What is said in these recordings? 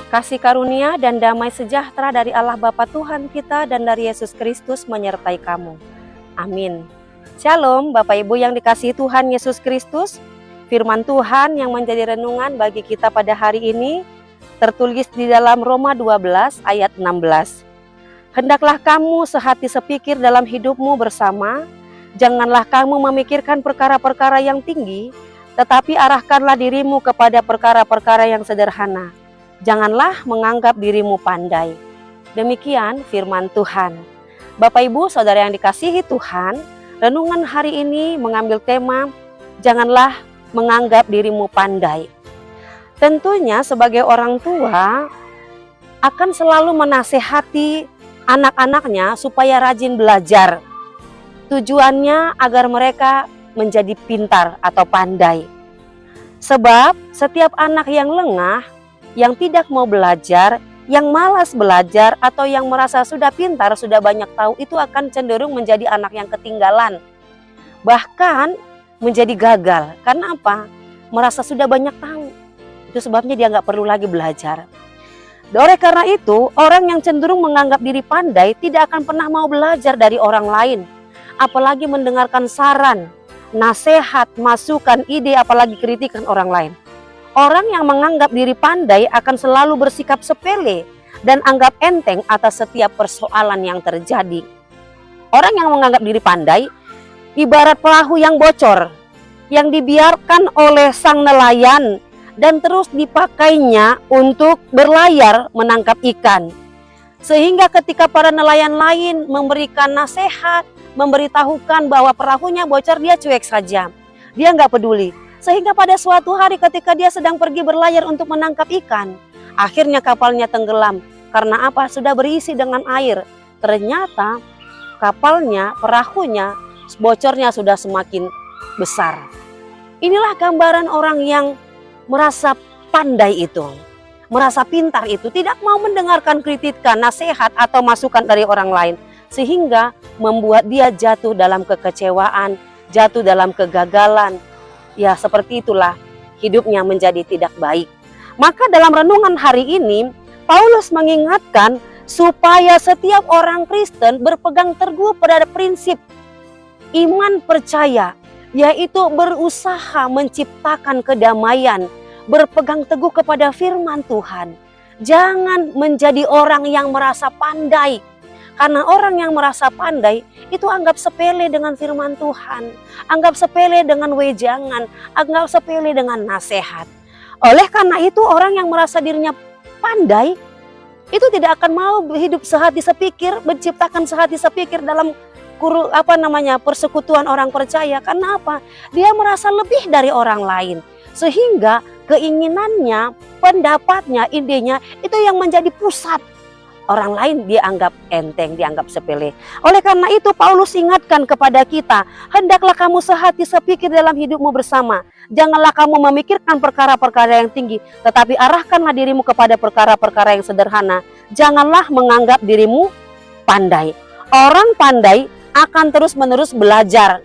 Kasih karunia dan damai sejahtera dari Allah Bapa Tuhan kita dan dari Yesus Kristus menyertai kamu. Amin. Shalom Bapak Ibu yang dikasihi Tuhan Yesus Kristus. Firman Tuhan yang menjadi renungan bagi kita pada hari ini tertulis di dalam Roma 12 ayat 16. Hendaklah kamu sehati sepikir dalam hidupmu bersama. Janganlah kamu memikirkan perkara-perkara yang tinggi, tetapi arahkanlah dirimu kepada perkara-perkara yang sederhana. Janganlah menganggap dirimu pandai. Demikian firman Tuhan. Bapak Ibu Saudara yang dikasihi Tuhan, renungan hari ini mengambil tema janganlah menganggap dirimu pandai. Tentunya sebagai orang tua akan selalu menasehati anak-anaknya supaya rajin belajar. Tujuannya agar mereka menjadi pintar atau pandai. Sebab setiap anak yang lengah, yang tidak mau belajar, yang malas belajar, atau yang merasa sudah pintar, sudah banyak tahu, itu akan cenderung menjadi anak yang ketinggalan. Bahkan menjadi gagal. Karena apa? Merasa sudah banyak tahu. Itu sebabnya dia nggak perlu lagi belajar. Oleh karena itu, orang yang cenderung menganggap diri pandai tidak akan pernah mau belajar dari orang lain. Apalagi mendengarkan saran, nasihat, masukan, ide, apalagi kritikan orang lain. Orang yang menganggap diri pandai akan selalu bersikap sepele dan anggap enteng atas setiap persoalan yang terjadi. Orang yang menganggap diri pandai ibarat perahu yang bocor, yang dibiarkan oleh sang nelayan dan terus dipakainya untuk berlayar menangkap ikan. Sehingga ketika para nelayan lain memberikan nasihat, memberitahukan bahwa perahunya bocor, dia cuek saja. Dia nggak peduli. Sehingga pada suatu hari ketika dia sedang pergi berlayar untuk menangkap ikan, akhirnya kapalnya tenggelam. Karena apa? Sudah berisi dengan air. Ternyata kapalnya, perahunya, bocornya sudah semakin besar. Inilah gambaran orang yang merasa pandai itu, merasa pintar itu, tidak mau mendengarkan kritikan, nasihat atau masukan dari orang lain. Sehingga membuat dia jatuh dalam kekecewaan, jatuh dalam kegagalan. Ya seperti itulah hidupnya menjadi tidak baik. Maka dalam renungan hari ini Paulus mengingatkan supaya setiap orang Kristen berpegang teguh pada prinsip iman percaya, yaitu berusaha menciptakan kedamaian, berpegang teguh kepada firman Tuhan. Jangan menjadi orang yang merasa pandai. Karena orang yang merasa pandai itu anggap sepele dengan firman Tuhan, anggap sepele dengan wejangan, anggap sepele dengan nasihat. Oleh karena itu orang yang merasa dirinya pandai itu tidak akan mau hidup sehati sepikir, menciptakan sehati sepikir dalam persekutuan orang percaya. Karena apa? Dia merasa lebih dari orang lain. Sehingga keinginannya, pendapatnya, idenya itu yang menjadi pusat. Orang lain dia anggap enteng, dianggap sepele. Oleh karena itu Paulus ingatkan kepada kita, hendaklah kamu sehati sepikir dalam hidupmu bersama. Janganlah kamu memikirkan perkara-perkara yang tinggi, tetapi arahkanlah dirimu kepada perkara-perkara yang sederhana. Janganlah menganggap dirimu pandai. Orang pandai akan terus-menerus belajar.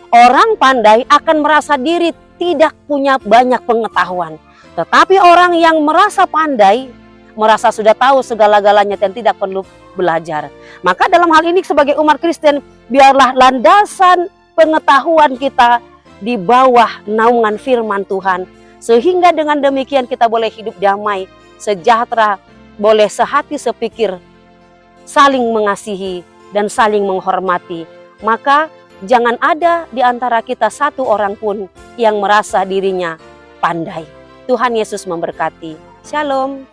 Orang pandai akan merasa diri tidak punya banyak pengetahuan. Tetapi orang yang merasa pandai, merasa sudah tahu segala-galanya dan tidak perlu belajar. Maka dalam hal ini sebagai umat Kristen, biarlah landasan pengetahuan kita di bawah naungan firman Tuhan. Sehingga dengan demikian kita boleh hidup damai, sejahtera, boleh sehati sepikir, saling mengasihi dan saling menghormati. Maka jangan ada di antara kita satu orang pun yang merasa dirinya pandai. Tuhan Yesus memberkati. Shalom.